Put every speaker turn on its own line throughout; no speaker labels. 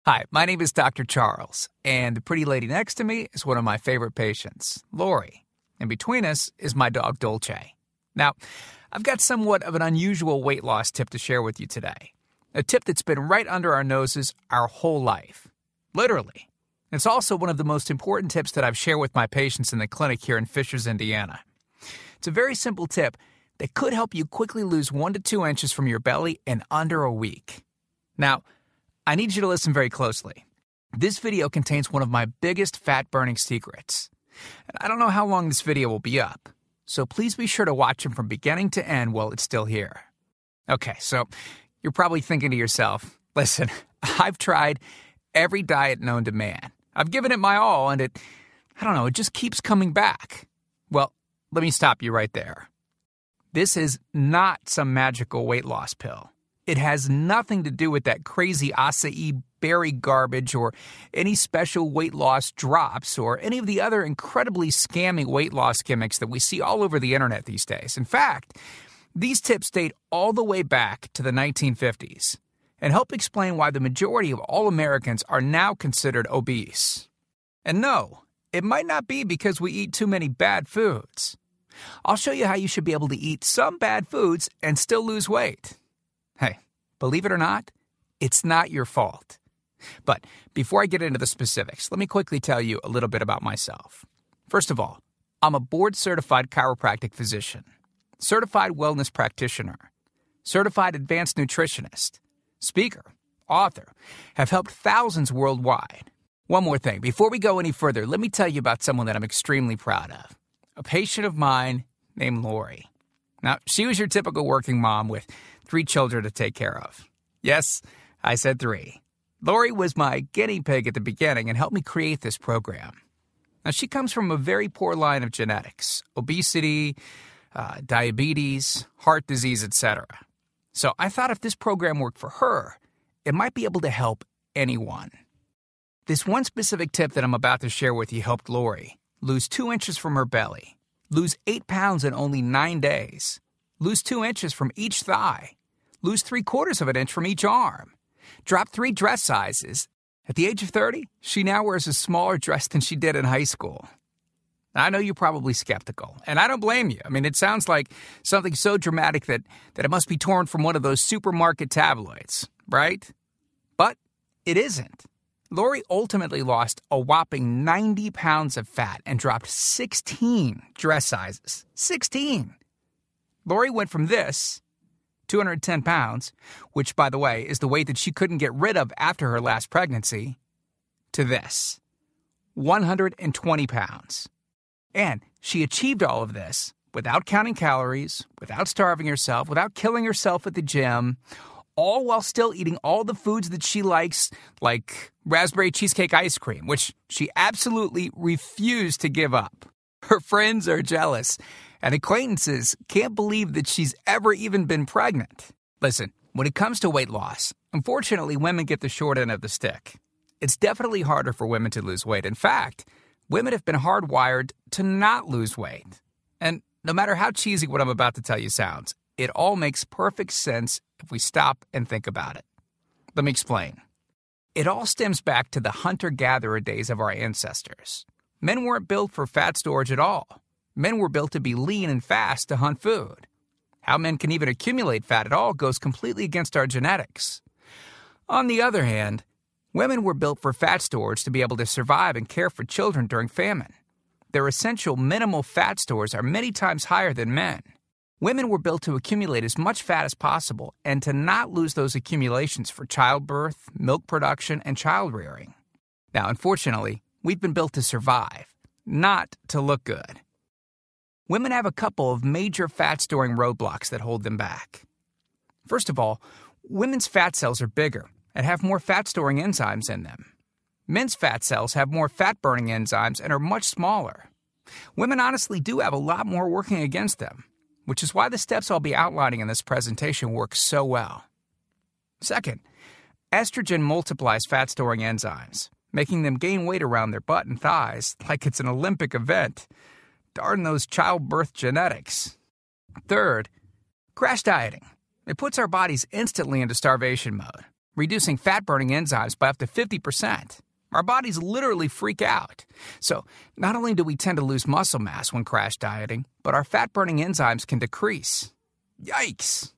Hi, my name is Dr. Charles, and the pretty lady next to me is one of my favorite patients, Lori. And between us is my dog, Dolce. Now, I've got somewhat of an unusual weight loss tip to share with you today. A tip that's been right under our noses our whole life. Literally. It's also one of the most important tips that I've shared with my patients in the clinic here in Fishers, Indiana. It's a very simple tip that could help you quickly lose 1 to 2 inches from your belly in under a week. Now, I need you to listen very closely. This video contains one of my biggest fat-burning secrets. And I don't know how long this video will be up, so please be sure to watch it from beginning to end while it's still here. Okay, so you're probably thinking to yourself, listen, I've tried every diet known to man. I've given it my all, and it just keeps coming back. Well, let me stop you right there. This is not some magical weight loss pill. It has nothing to do with that crazy acai berry garbage or any special weight loss drops or any of the other incredibly scammy weight loss gimmicks that we see all over the internet these days. In fact, these tips date all the way back to the 1950s and help explain why the majority of all Americans are now considered obese. And no, it might not be because we eat too many bad foods. I'll show you how you should be able to eat some bad foods and still lose weight. Hey, believe it or not, it's not your fault. But before I get into the specifics, let me quickly tell you a little bit about myself. First of all, I'm a board-certified chiropractic physician, certified wellness practitioner, certified advanced nutritionist, speaker, author, have helped thousands worldwide. One more thing, before we go any further, let me tell you about someone that I'm extremely proud of, a patient of mine named Lori. Now, she was your typical working mom with 3 children to take care of. Yes, I said 3. Lori was my guinea pig at the beginning and helped me create this program. Now, she comes from a very poor line of genetics, obesity, diabetes, heart disease, etc. So I thought if this program worked for her, it might be able to help anyone. This one specific tip that I'm about to share with you helped Lori lose 2 inches from her belly, lose 8 pounds in only 9 days, lose 2 inches from each thigh, lose 3/4 of an inch from each arm, drop 3 dress sizes. At the age of 30, she now wears a smaller dress than she did in high school. I know you're probably skeptical, and I don't blame you. I mean, it sounds like something so dramatic that it must be torn from one of those supermarket tabloids, right? But it isn't. Lori ultimately lost a whopping 90 pounds of fat and dropped 16 dress sizes. 16! Lori went from this, 210 pounds, which, by the way, is the weight that she couldn't get rid of after her last pregnancy, to this, 120 pounds. And she achieved all of this without counting calories, without starving herself, without killing herself at the gym, all while still eating all the foods that she likes, like raspberry cheesecake ice cream, which she absolutely refused to give up. Her friends are jealous, and acquaintances can't believe that she's ever even been pregnant. Listen, when it comes to weight loss, unfortunately, women get the short end of the stick. It's definitely harder for women to lose weight. In fact, women have been hardwired to not lose weight. And no matter how cheesy what I'm about to tell you sounds, it all makes perfect sense if we stop and think about it. Let me explain. It all stems back to the hunter-gatherer days of our ancestors. Men weren't built for fat storage at all. Men were built to be lean and fast to hunt food. How men can even accumulate fat at all goes completely against our genetics. On the other hand, women were built for fat storage to be able to survive and care for children during famine. Their essential minimal fat stores are many times higher than men. Women were built to accumulate as much fat as possible and to not lose those accumulations for childbirth, milk production, and child rearing. Now, unfortunately, we've been built to survive, not to look good. Women have a couple of major fat-storing roadblocks that hold them back. First of all, women's fat cells are bigger and have more fat-storing enzymes in them. Men's fat cells have more fat-burning enzymes and are much smaller. Women honestly do have a lot more working against them, which is why the steps I'll be outlining in this presentation work so well. Second, estrogen multiplies fat-storing enzymes, making them gain weight around their butt and thighs like it's an Olympic event. Darn those childbirth genetics. Third, crash dieting. It puts our bodies instantly into starvation mode, reducing fat-burning enzymes by up to 50%. Our bodies literally freak out. So, not only do we tend to lose muscle mass when crash dieting, but our fat-burning enzymes can decrease. Yikes!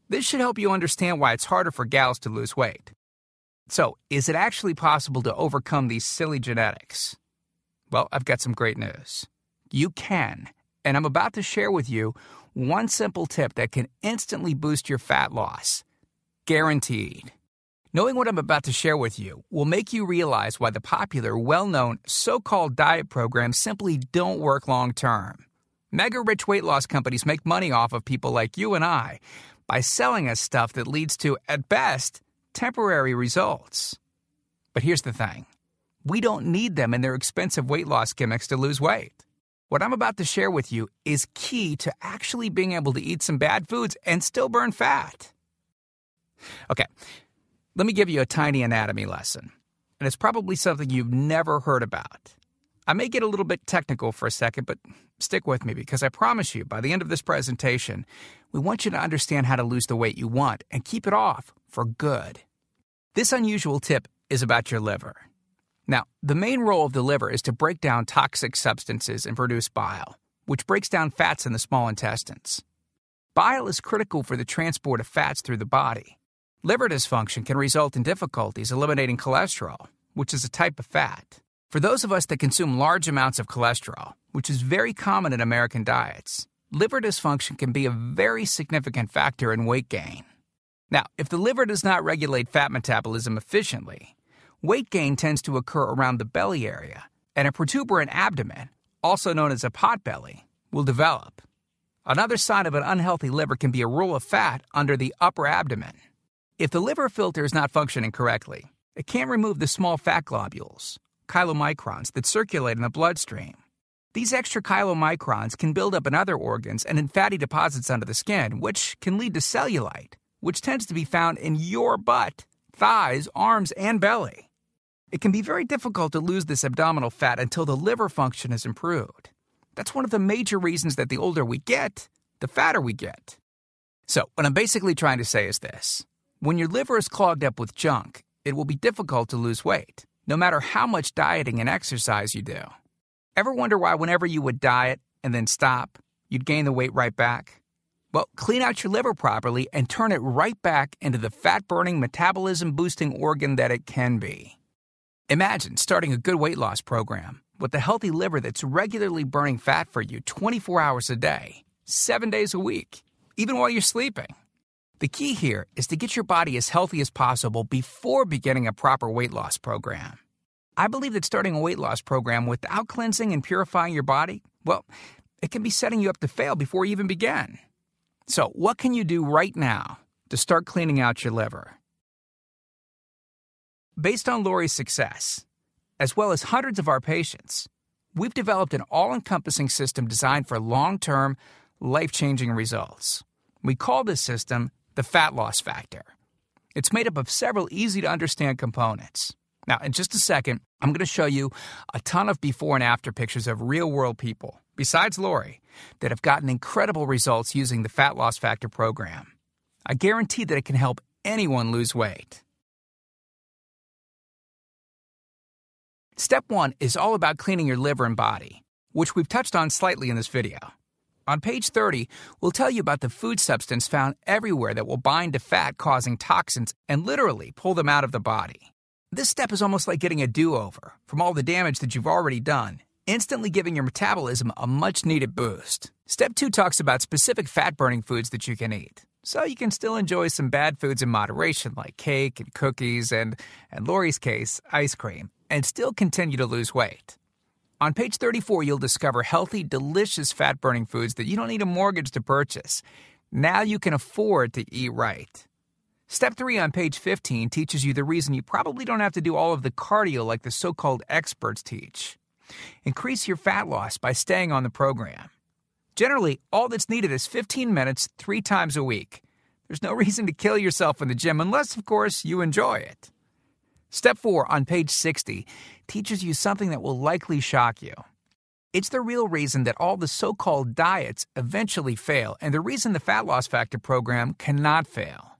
This should help you understand why it's harder for gals to lose weight. So, is it actually possible to overcome these silly genetics? Well, I've got some great news. You can, and I'm about to share with you one simple tip that can instantly boost your fat loss. Guaranteed. Knowing what I'm about to share with you will make you realize why the popular, well-known, so-called diet programs simply don't work long-term. Mega-rich weight loss companies make money off of people like you and I by selling us stuff that leads to, at best, temporary results. But here's the thing. We don't need them in their expensive weight loss gimmicks to lose weight. What I'm about to share with you is key to actually being able to eat some bad foods and still burn fat. Okay. Let me give you a tiny anatomy lesson, and it's probably something you've never heard about. I may get a little bit technical for a second, but stick with me because I promise you, by the end of this presentation, we want you to understand how to lose the weight you want and keep it off for good. This unusual tip is about your liver. Now, the main role of the liver is to break down toxic substances and produce bile, which breaks down fats in the small intestines. Bile is critical for the transport of fats through the body. Liver dysfunction can result in difficulties eliminating cholesterol, which is a type of fat. For those of us that consume large amounts of cholesterol, which is very common in American diets, liver dysfunction can be a very significant factor in weight gain. Now, if the liver does not regulate fat metabolism efficiently, weight gain tends to occur around the belly area, and a protuberant abdomen, also known as a potbelly, will develop. Another sign of an unhealthy liver can be a roll of fat under the upper abdomen. If the liver filter is not functioning correctly, it can't remove the small fat globules, chylomicrons, that circulate in the bloodstream. These extra chylomicrons can build up in other organs and in fatty deposits under the skin, which can lead to cellulite, which tends to be found in your butt, thighs, arms, and belly. It can be very difficult to lose this abdominal fat until the liver function is improved. That's one of the major reasons that the older we get, the fatter we get. So, what I'm basically trying to say is this. When your liver is clogged up with junk, it will be difficult to lose weight, no matter how much dieting and exercise you do. Ever wonder why whenever you would diet and then stop, you'd gain the weight right back? Well, clean out your liver properly and turn it right back into the fat-burning, metabolism-boosting organ that it can be. Imagine starting a good weight loss program with a healthy liver that's regularly burning fat for you 24 hours a day, 7 days a week, even while you're sleeping. The key here is to get your body as healthy as possible before beginning a proper weight loss program. I believe that starting a weight loss program without cleansing and purifying your body, well, it can be setting you up to fail before you even begin. So, what can you do right now to start cleaning out your liver? Based on Lori's success, as well as hundreds of our patients, we've developed an all-encompassing system designed for long-term, life-changing results. We call this system the fat loss factor. It's made up of several easy-to-understand components. Now, in just a second, I'm going to show you a ton of before and after pictures of real-world people, besides Lori, that have gotten incredible results using the fat loss factor program. I guarantee that it can help anyone lose weight. Step 1 is all about cleaning your liver and body, which we've touched on slightly in this video. On page 30, we'll tell you about the food substance found everywhere that will bind to fat, causing toxins and literally pull them out of the body. This step is almost like getting a do-over from all the damage that you've already done, instantly giving your metabolism a much-needed boost. Step 2 talks about specific fat-burning foods that you can eat, so you can still enjoy some bad foods in moderation like cake and cookies and, in Lori's case, ice cream, and still continue to lose weight. On page 34, you'll discover healthy, delicious fat-burning foods that you don't need a mortgage to purchase. Now you can afford to eat right. Step 3 on page 15 teaches you the reason you probably don't have to do all of the cardio like the so-called experts teach. Increase your fat loss by staying on the program. Generally, all that's needed is 15 minutes 3 times a week. There's no reason to kill yourself in the gym unless, of course, you enjoy it. Step 4 on page 60 teaches you something that will likely shock you. It's the real reason that all the so-called diets eventually fail and the reason the fat loss factor program cannot fail.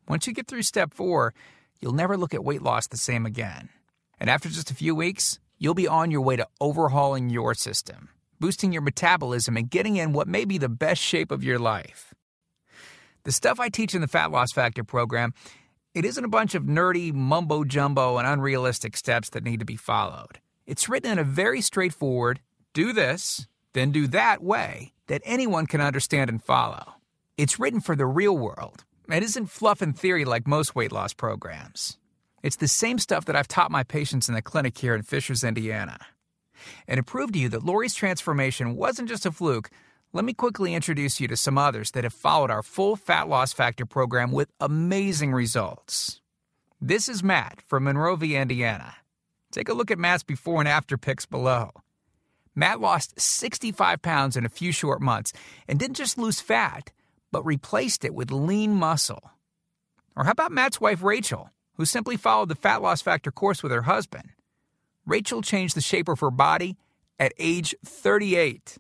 Once you get through step 4, you'll never look at weight loss the same again. And after just a few weeks, you'll be on your way to overhauling your system, boosting your metabolism, and getting in what may be the best shape of your life. The stuff I teach in the Fat Loss Factor program, it isn't a bunch of nerdy mumbo-jumbo and unrealistic steps that need to be followed. It's written in a very straightforward, do this, then do that way that anyone can understand and follow. It's written for the real world. It isn't fluff and theory like most weight loss programs. It's the same stuff that I've taught my patients in the clinic here in Fishers, Indiana. And to prove to you that Lori's transformation wasn't just a fluke, let me quickly introduce you to some others that have followed our full Fat Loss Factor program with amazing results. This is Matt from Monrovia, Indiana. Take a look at Matt's before and after pics below. Matt lost 65 pounds in a few short months and didn't just lose fat, but replaced it with lean muscle. Or how about Matt's wife, Rachel, who simply followed the Fat Loss Factor course with her husband? Rachel changed the shape of her body at age 38.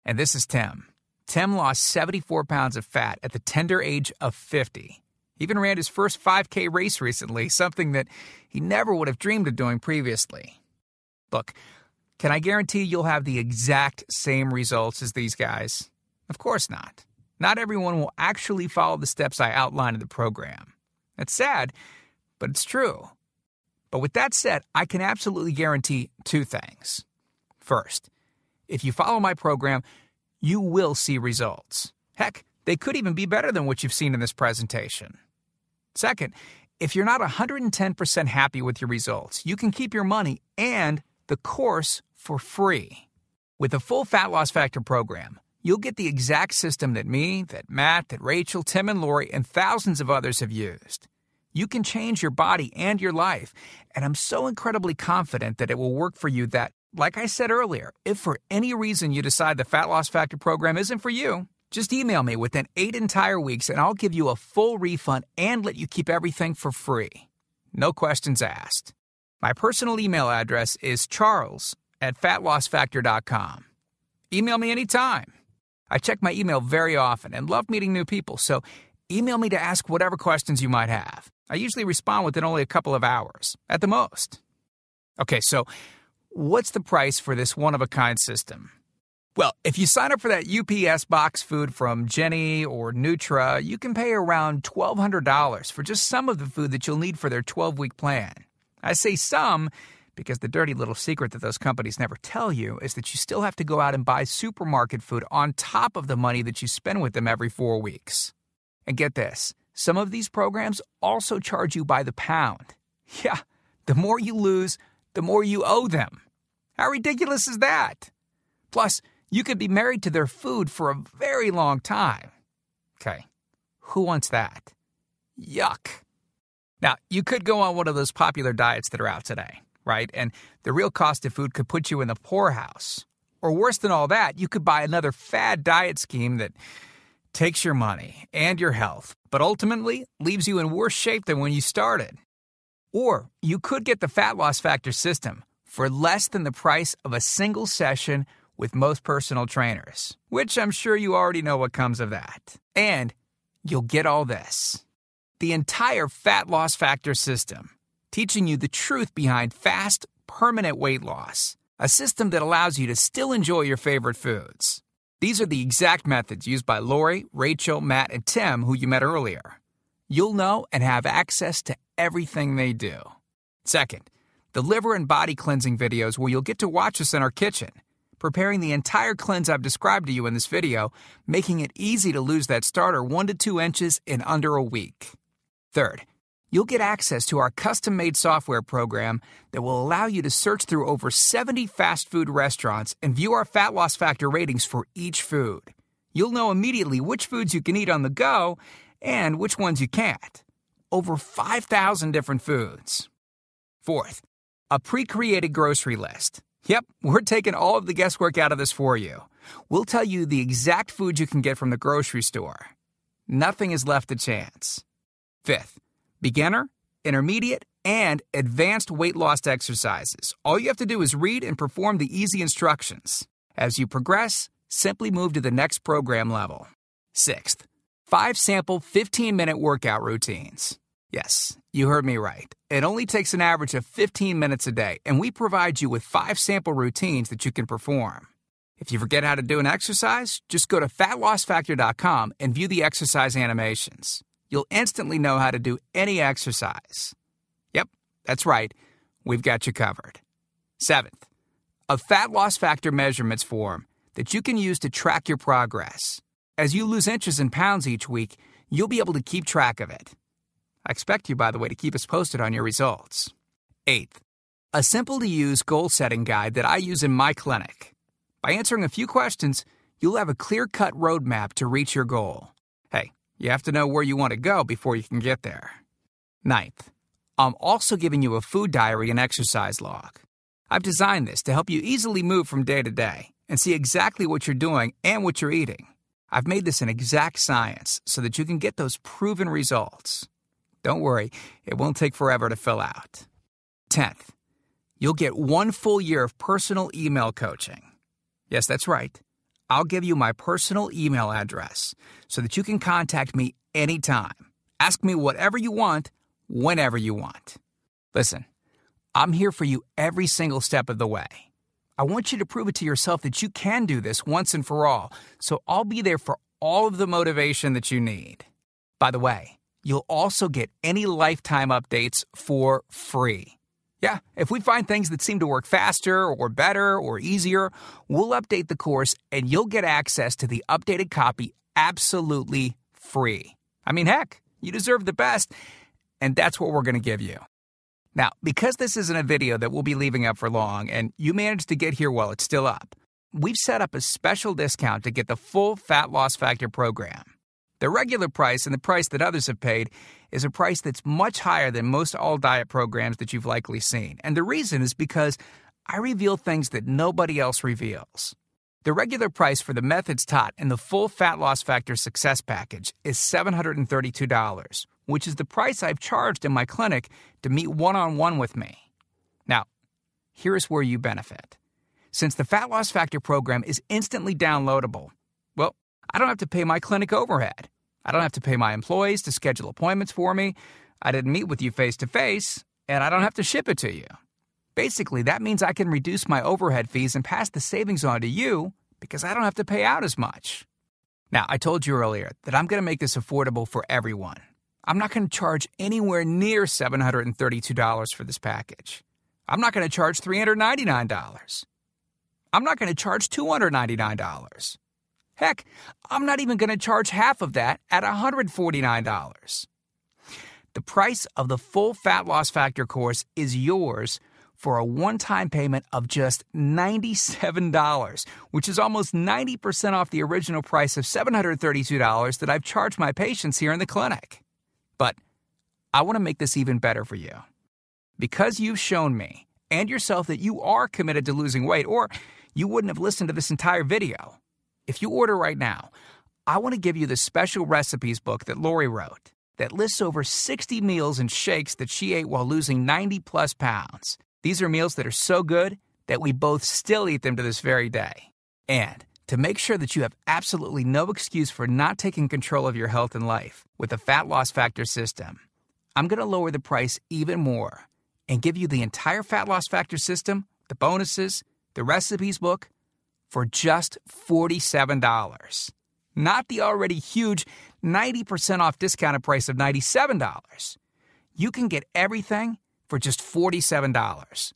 And this is Tim. Tim lost 74 pounds of fat at the tender age of 50. He even ran his first 5K race recently, something that he never would have dreamed of doing previously. Look, can I guarantee you'll have the exact same results as these guys? Of course not. Not everyone will actually follow the steps I outlined in the program. It's sad, but it's true. But with that said, I can absolutely guarantee two things. First, if you follow my program, you will see results. Heck, they could even be better than what you've seen in this presentation. Second, if you're not 110% happy with your results, you can keep your money and the course for free. With the full Fat Loss Factor program, you'll get the exact system that me, that Matt, that Rachel, Tim, and Lori, and thousands of others have used. You can change your body and your life, and I'm so incredibly confident that it will work for you that, like I said earlier, if for any reason you decide the Fat Loss Factor program isn't for you, just email me within 8 entire weeks and I'll give you a full refund and let you keep everything for free. No questions asked. My personal email address is charles@fatlossfactor.com. Email me anytime. I check my email very often and love meeting new people, so email me to ask whatever questions you might have. I usually respond within only a couple of hours, at the most. Okay, so what's the price for this one-of-a-kind system? Well, if you sign up for that UPS box food from Jenny or Nutra, you can pay around $1,200 for just some of the food that you'll need for their 12-week plan. I say some because the dirty little secret that those companies never tell you is that you still have to go out and buy supermarket food on top of the money that you spend with them every 4 weeks. And get this, some of these programs also charge you by the pound. Yeah, the more you lose, the more you owe them. How ridiculous is that? Plus, you could be married to their food for a very long time. Okay, who wants that? Yuck. Now, you could go on one of those popular diets that are out today, right? And the real cost of food could put you in the poorhouse. Or worse than all that, you could buy another fad diet scheme that takes your money and your health, but ultimately leaves you in worse shape than when you started. Or you could get the Fat Loss Factor system for less than the price of a single session with most personal trainers, which I'm sure you already know what comes of that. And you'll get all this. The entire Fat Loss Factor system, teaching you the truth behind fast, permanent weight loss, a system that allows you to still enjoy your favorite foods. These are the exact methods used by Lori, Rachel, Matt, and Tim, who you met earlier. You'll know and have access to everything they do. Second, the liver and body cleansing videos where you'll get to watch us in our kitchen, preparing the entire cleanse I've described to you in this video, making it easy to lose that starter 1 to 2 inches in under a week. Third, you'll get access to our custom-made software program that will allow you to search through over 70 fast food restaurants and view our Fat Loss Factor ratings for each food. You'll know immediately which foods you can eat on the go and which ones you can't. Over 5,000 different foods. Fourth, a pre-created grocery list. Yep, we're taking all of the guesswork out of this for you. We'll tell you the exact food you can get from the grocery store. Nothing is left to chance. Fifth, beginner, intermediate, and advanced weight loss exercises. All you have to do is read and perform the easy instructions. As you progress, simply move to the next program level. Sixth, 5 sample 15-minute workout routines. Yes, you heard me right. It only takes an average of 15 minutes a day, and we provide you with 5 sample routines that you can perform. If you forget how to do an exercise, just go to fatlossfactor.com and view the exercise animations. You'll instantly know how to do any exercise. Yep, that's right. We've got you covered. 7th, a fat loss factor measurements form that you can use to track your progress. As you lose inches and pounds each week, you'll be able to keep track of it. I expect you, by the way, to keep us posted on your results. 8th, a simple-to-use goal-setting guide that I use in my clinic. By answering a few questions, you'll have a clear-cut roadmap to reach your goal. Hey, you have to know where you want to go before you can get there. 9th, I'm also giving you a food diary and exercise log. I've designed this to help you easily move from day to day and see exactly what you're doing and what you're eating. I've made this an exact science so that you can get those proven results. Don't worry, it won't take forever to fill out. 10th, you'll get 1 full year of personal email coaching. Yes, that's right. I'll give you my personal email address so that you can contact me anytime. Ask me whatever you want, whenever you want. Listen, I'm here for you every single step of the way. I want you to prove it to yourself that you can do this once and for all, so I'll be there for all of the motivation that you need. By the way, you'll also get any lifetime updates for free. Yeah, if we find things that seem to work faster or better or easier, we'll update the course and you'll get access to the updated copy absolutely free. I mean, heck, you deserve the best, and that's what we're going to give you. Now, because this isn't a video that we'll be leaving up for long and you managed to get here while it's still up, we've set up a special discount to get the full Fat Loss Factor program. The regular price and the price that others have paid is a price that's much higher than most all-diet programs that you've likely seen. And the reason is because I reveal things that nobody else reveals. The regular price for the methods taught in the full Fat Loss Factor Success Package is $732, which is the price I've charged in my clinic to meet one-on-one with me. Now, here's where you benefit. Since the Fat Loss Factor program is instantly downloadable, well, I don't have to pay my clinic overhead. I don't have to pay my employees to schedule appointments for me. I didn't meet with you face-to-face, and I don't have to ship it to you. Basically, that means I can reduce my overhead fees and pass the savings on to you because I don't have to pay out as much. Now, I told you earlier that I'm going to make this affordable for everyone. I'm not going to charge anywhere near $732 for this package. I'm not going to charge $399. I'm not going to charge $299. Heck, I'm not even going to charge half of that at $149. The price of the full Fat Loss Factor course is yours for a one-time payment of just $97, which is almost 90% off the original price of $732 that I've charged my patients here in the clinic. But I want to make this even better for you. Because you've shown me and yourself that you are committed to losing weight, or you wouldn't have listened to this entire video. If you order right now, I want to give you the special recipes book that Lori wrote that lists over 60 meals and shakes that she ate while losing 90-plus pounds. These are meals that are so good that we both still eat them to this very day. And to make sure that you have absolutely no excuse for not taking control of your health and life with the Fat Loss Factor system, I'm going to lower the price even more and give you the entire Fat Loss Factor system, the bonuses, the recipes book, for just $47. Not the already huge 90% off discounted price of $97. You can get everything for just $47.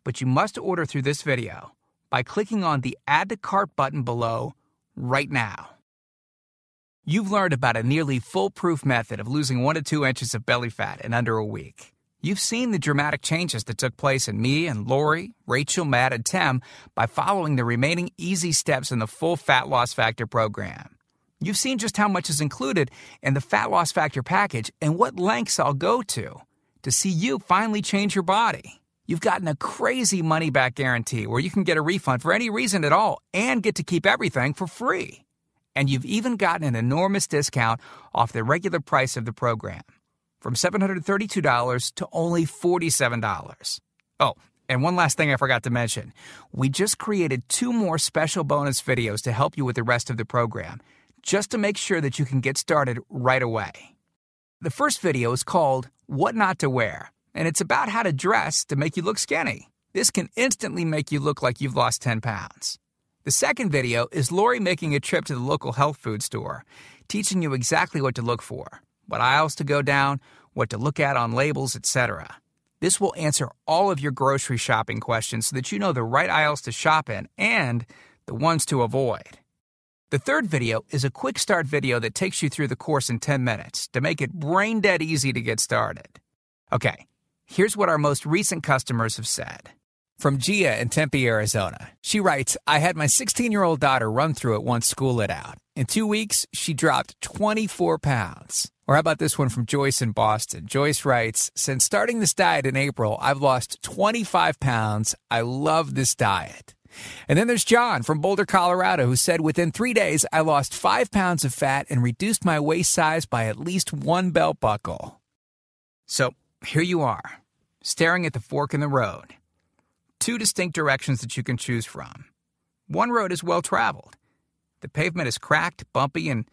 But you must order through this video by clicking on the Add to Cart button below right now. You've learned about a nearly foolproof method of losing 1 to 2 inches of belly fat in under a week. You've seen the dramatic changes that took place in me and Lori, Rachel, Matt, and Tim by following the remaining easy steps in the full Fat Loss Factor program. You've seen just how much is included in the Fat Loss Factor package and what lengths I'll go to see you finally change your body. You've gotten a crazy money-back guarantee where you can get a refund for any reason at all and get to keep everything for free. And you've even gotten an enormous discount off the regular price of the program, from $732 to only $47. Oh, and one last thing I forgot to mention. We just created 2 more special bonus videos to help you with the rest of the program, just to make sure that you can get started right away. The first video is called what not to wear, and it's about how to dress to make you look skinny. This can instantly make you look like you've lost 10 pounds. The second video is Lori making a trip to the local health food store, teaching you exactly what to look for, what aisles to go down, what to look at on labels, etc. This will answer all of your grocery shopping questions so that you know the right aisles to shop in and the ones to avoid. The third video is a quick start video that takes you through the course in 10 minutes to make it brain dead easy to get started. Okay, here's what our most recent customers have said. From Gia in Tempe, Arizona. She writes, I had my 16-year-old daughter run through it once school let out. In 2 weeks, she dropped 24 pounds. Or how about this one from Joyce in Boston? Joyce writes, since starting this diet in April, I've lost 25 pounds. I love this diet. And then there's John from Boulder, Colorado, who said, within 3 days, I lost 5 pounds of fat and reduced my waist size by at least 1 belt buckle. So here you are, staring at the fork in the road. 2 distinct directions that you can choose from. One road is well-traveled. The pavement is cracked, bumpy, and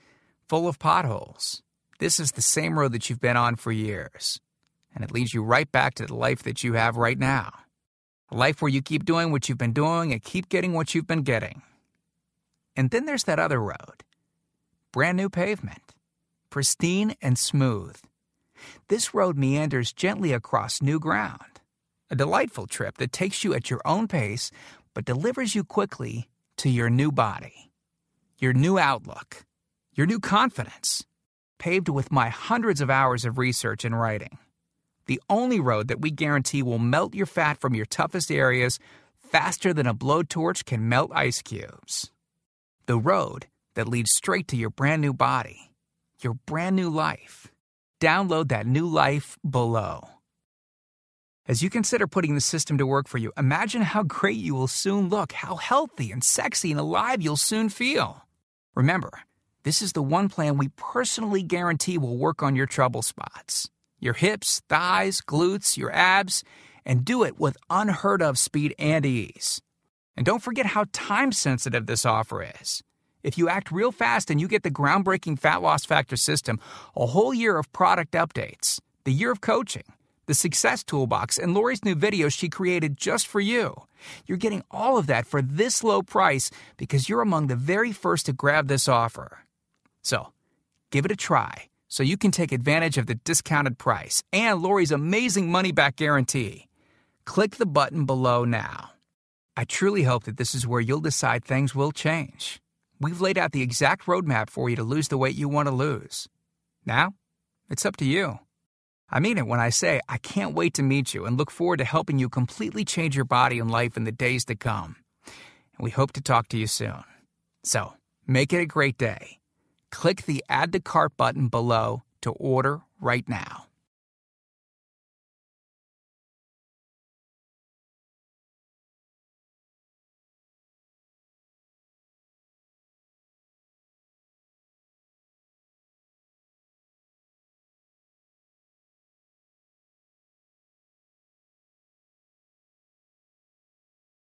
full of potholes. This is the same road that you've been on for years. And it leads you right back to the life that you have right now. A life where you keep doing what you've been doing and keep getting what you've been getting. And then there's that other road. Brand new pavement. Pristine and smooth. This road meanders gently across new ground. A delightful trip that takes you at your own pace, but delivers you quickly to your new body, your new outlook, your new confidence, paved with my hundreds of hours of research and writing. The only road that we guarantee will melt your fat from your toughest areas faster than a blowtorch can melt ice cubes. The road that leads straight to your brand new body, your brand new life. Download that new life below. As you consider putting the system to work for you, imagine how great you will soon look, how healthy and sexy and alive you'll soon feel. Remember, this is the one plan we personally guarantee will work on your trouble spots. Your hips, thighs, glutes, your abs, and do it with unheard of speed and ease. And don't forget how time-sensitive this offer is. If you act real fast and you get the groundbreaking Fat Loss Factor system, a whole year of product updates, the year of coaching, the Success Toolbox, and Lori's new videos she created just for you. You're getting all of that for this low price because you're among the very first to grab this offer. So, give it a try so you can take advantage of the discounted price and Lori's amazing money-back guarantee. Click the button below now. I truly hope that this is where you'll decide things will change. We've laid out the exact roadmap for you to lose the weight you want to lose. Now, it's up to you. I mean it when I say I can't wait to meet you and look forward to helping you completely change your body and life in the days to come. And we hope to talk to you soon. So, make it a great day. Click the Add to Cart button below to order right now.